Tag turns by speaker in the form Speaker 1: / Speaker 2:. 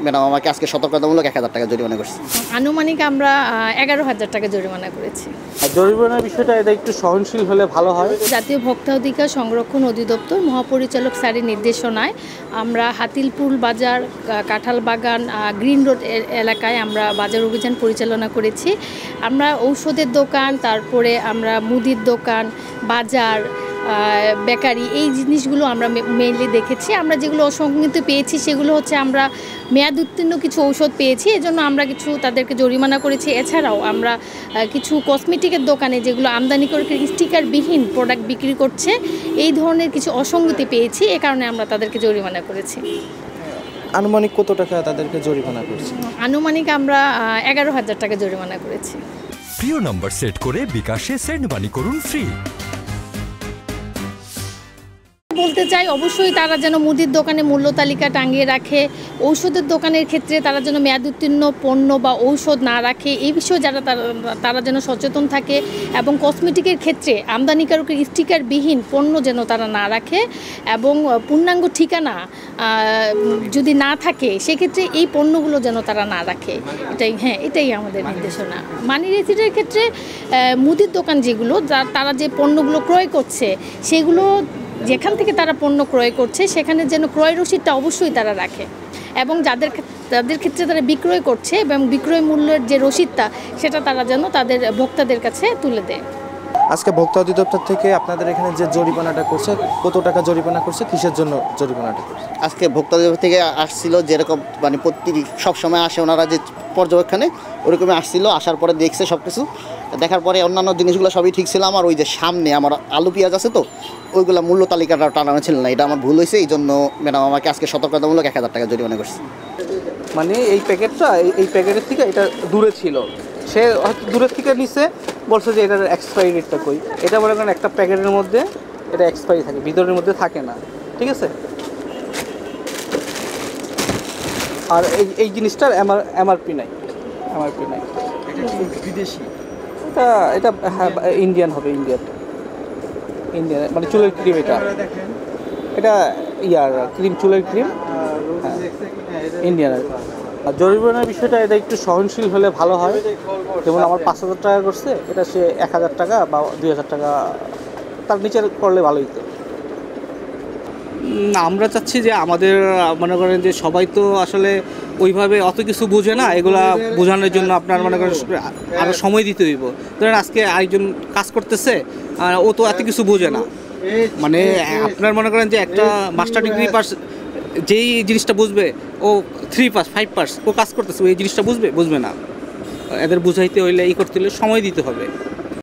Speaker 1: Madam আমাকে আজকে সতর্কতামূলক ১,০০০ টাকা জরিমানা করছে।
Speaker 2: আনুমানিক আমরা ১১,০০০ টাকা জরিমানা করেছি।
Speaker 3: জরিমানার বিষয়টা এটা একটু সহনশীল হলে ভালো হয়।
Speaker 2: জাতীয় ভোক্তা অধিকার সংরক্ষণ অধিদপ্তর মহাপরিচালক স্যারের নির্দেশনায় আমরা হাতিলপুল বাজার, কাঁঠাল বাগান, গ্রিন রোড এলাকায় আমরা বাজার অভিযান পরিচালনা করেছি। আমরা ঔষধের দোকান, তারপরে আমরা মুদির দোকান, বাজার, বেকারি, এই জিনিসগুলো আমরা মেইনলি দেখেছি। আমরা যেগুলো অসংগত পেয়েছি সেগুলো হচ্ছে আমরা মেয়াদ উত্তীর্ণ কিছু ঔষধ পেয়েছি, এজন্য আমরা কিছু তাদেরকে জরিমানা করেছি। এছাড়াও আমরা কিছু কসমেটিকের দোকানে যেগুলো আমদানি করে স্টিকারবিহীন প্রোডাক্ট বিক্রি করছে, এই ধরনের কিছু অসঙ্গতি পেয়েছি, এ কারণে আমরা তাদেরকে জরিমানা করেছি।
Speaker 3: আনুমানিক কত টাকা তাদেরকে জরিমানা করছি?
Speaker 2: আনুমানিক আমরা ১১,০০০ টাকা জরিমানা করেছি।
Speaker 4: প্রিয় নাম্বার সেট করে বিকাশে সেন্ড মানি করুন ফ্রি।
Speaker 2: বলতে চাই অবশ্যই তারা যেন মুদির দোকানে মূল্য তালিকা টাঙিয়ে রাখে, ঔষধের দোকানের ক্ষেত্রে তারা যেন মেয়াদ উত্তীর্ণ পণ্য বা ঔষধ না রাখে, এই বিষয়ে তারা যেন সচেতন থাকে, এবং কসমেটিকের ক্ষেত্রে আমদানিকারকের স্টিকারবিহীন পণ্য যেন তারা না রাখে, এবং পূর্ণাঙ্গ ঠিকানা যদি না থাকে সেক্ষেত্রে এই পণ্যগুলো যেন তারা না রাখে। এটাই আমাদের নির্দেশনা। মানি রিসিটের ক্ষেত্রে মুদির দোকান যেগুলো তারা যে পণ্যগুলো ক্রয় করছে সেগুলো যেখান থেকে তারা পণ্য ক্রয় করছে সেখানে যেন ক্রয় রসিদটা অবশ্যই তারা রাখে, এবং তাদের ক্ষেত্রে তারা বিক্রয় করছে এবং বিক্রয় মূল্যের যে রসিদটা সেটা তারা যেন তাদের ভোক্তাদের কাছে তুলে দেয়।
Speaker 3: আজকে ভোক্তা অধিদপ্তর থেকে আপনাদের এখানে যে জরিমানাটা করছে, কত টাকা জরিমানা করছে, কিসের জন্য জরিমানাটা করছে?
Speaker 1: আজকে ভোক্তা অধিদপ্তর থেকে আসছিল, যেরকম মানে সবসময় আসে ওনারা যে পর্যবেক্ষণে, ওরকমই আসছিল। আসার পরে দেখছে সব কিছু, দেখার পরে অন্যান্য জিনিসগুলো সবই ঠিক ছিল। আমার ওই যে সামনে আমার আলু পেঁয়াজ আছে, তো ওইগুলো মূল্য তালিকাটা টানানো ছিল না, এটা আমার ভুল হয়েছে। এই জন্য ম্যাডাম আমাকে আজকে সতর্কতামূলক ১,০০০ টাকা জরিমানা করছে।
Speaker 3: মানে এই প্যাকেটটা এই প্যাকেটের থেকে এটা দূরে ছিল, সে হয়তো দূরের থেকে নিছে, বলছে যে এটার এক্সপায়ারি ডেটটা কই। এটা মনে করেন একটা প্যাকেটের মধ্যে এটা এক্সপায়ারি থাকে, ভিতরের মধ্যে থাকে না, ঠিক আছে? আর এই জিনিসটার এমআরপি নাই।
Speaker 5: বিদেশি
Speaker 3: এটা হ্যাঁ ইন্ডিয়ান হবে, ইন্ডিয়ান মানে চুলের ক্রিম। এটা ক্রিম, চুলের ক্রিম, ইন্ডিয়ান। আর জরিমানার বিষয়টা এটা একটু সহনশীল হলে ভালো হয়। যেমন আমার ৫,০০০ টাকা করছে, এটা সে ১,০০০ টাকা বা ২,০০০ টাকা তার নিচে করলে ভালোই। তো আমরা চাচ্ছি যে আমাদের মনে করেন যে সবাই তো আসলে ওইভাবে অত কিছু বুঝে না, এগুলা বোঝানোর জন্য আপনার মনে করেন আরও সময় দিতে হইব। ধরেন আজকে আরেকজন কাজ করতেছে, ও তো এত কিছু বুঝে না। মানে আপনার মনে করেন যে একটা মাস্টার ডিগ্রি পাস যেই জিনিসটা বুঝবে, ও 3 পাস 5 পাস ও কাজ করতেছে, এই জিনিসটা বুঝবে না। এদের বুঝাইতে হইলে করতে হলে সময় দিতে হবে।